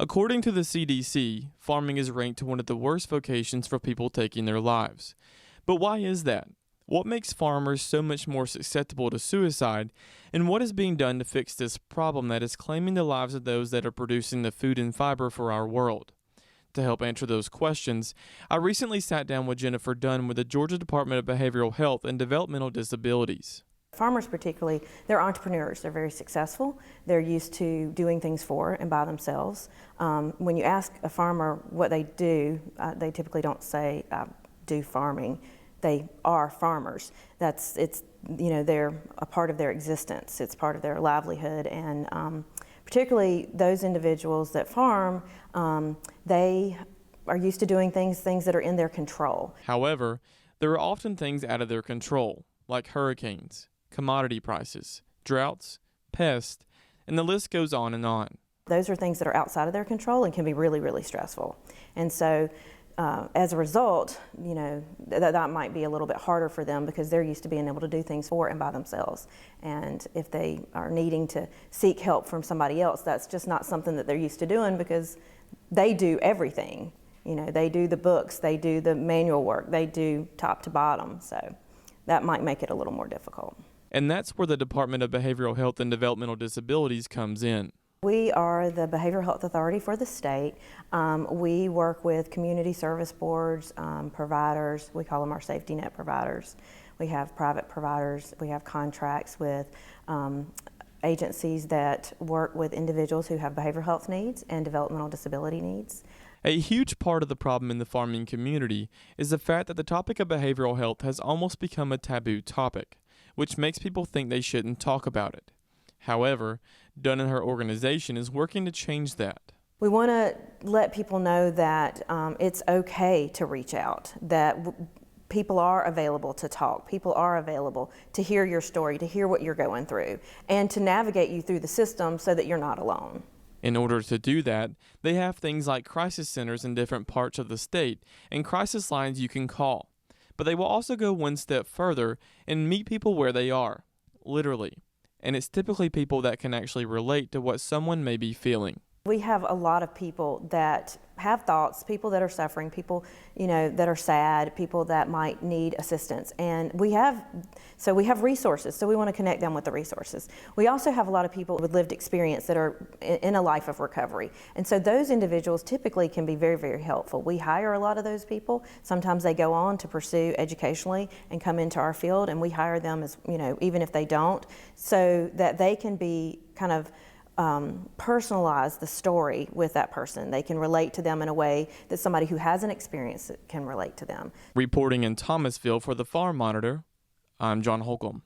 According to the CDC, farming is ranked one of the worst vocations for people taking their lives. But why is that? What makes farmers so much more susceptible to suicide, and what is being done to fix this problem that is claiming the lives of those that are producing the food and fiber for our world? To help answer those questions, I recently sat down with Jennifer Dunn with the Georgia Department of Behavioral Health and Developmental Disabilities. Farmers particularly, they're entrepreneurs. They're very successful. They're used to doing things for and by themselves. When you ask a farmer what they do, they typically don't say, do farming. They are farmers. They're a part of their existence. It's part of their livelihood, and particularly those individuals that farm, they are used to doing things that are in their control. However, there are often things out of their control, like hurricanes, commodity prices, droughts, pests, and the list goes on and on. Those are things that are outside of their control and can be really, really stressful. And so as a result, that might be a little bit harder for them because they're used to being able to do things for and by themselves. And if they are needing to seek help from somebody else, that's just not something that they're used to doing because they do everything. They do the books, they do the manual work, they do top to bottom. So that might make it a little more difficult. And that's where the Department of Behavioral Health and Developmental Disabilities comes in. We are the Behavioral Health Authority for the state. We work with community service boards, providers. We call them our safety net providers. We have private providers. We have contracts with agencies that work with individuals who have behavioral health needs and developmental disability needs. A huge part of the problem in the farming community is the fact that the topic of behavioral health has almost become a taboo topic, which makes people think they shouldn't talk about it. However, Dunn and her organization is working to change that. We want to let people know that it's okay to reach out, that people are available to talk, people are available to hear your story, to hear what you're going through, and to navigate you through the system so that you're not alone. In order to do that, they have things like crisis centers in different parts of the state and crisis lines you can call. But they will also go one step further and meet people where they are, literally. And it's typically people that can actually relate to what someone may be feeling. We have a lot of people that have thoughts, people that are suffering, people that are sad, people that might need assistance. And we have resources, so we want to connect them with the resources. We also have a lot of people with lived experience that are in a life of recovery. And so those individuals typically can be very, very helpful. We hire a lot of those people. Sometimes they go on to pursue educationally and come into our field, and we hire them as, even if they don't, so that they can be kind of personalize the story with that person. They can relate to them in a way that somebody who hasn't experienced it can relate to them. Reporting in Thomasville for the Farm Monitor, I'm John Holcomb.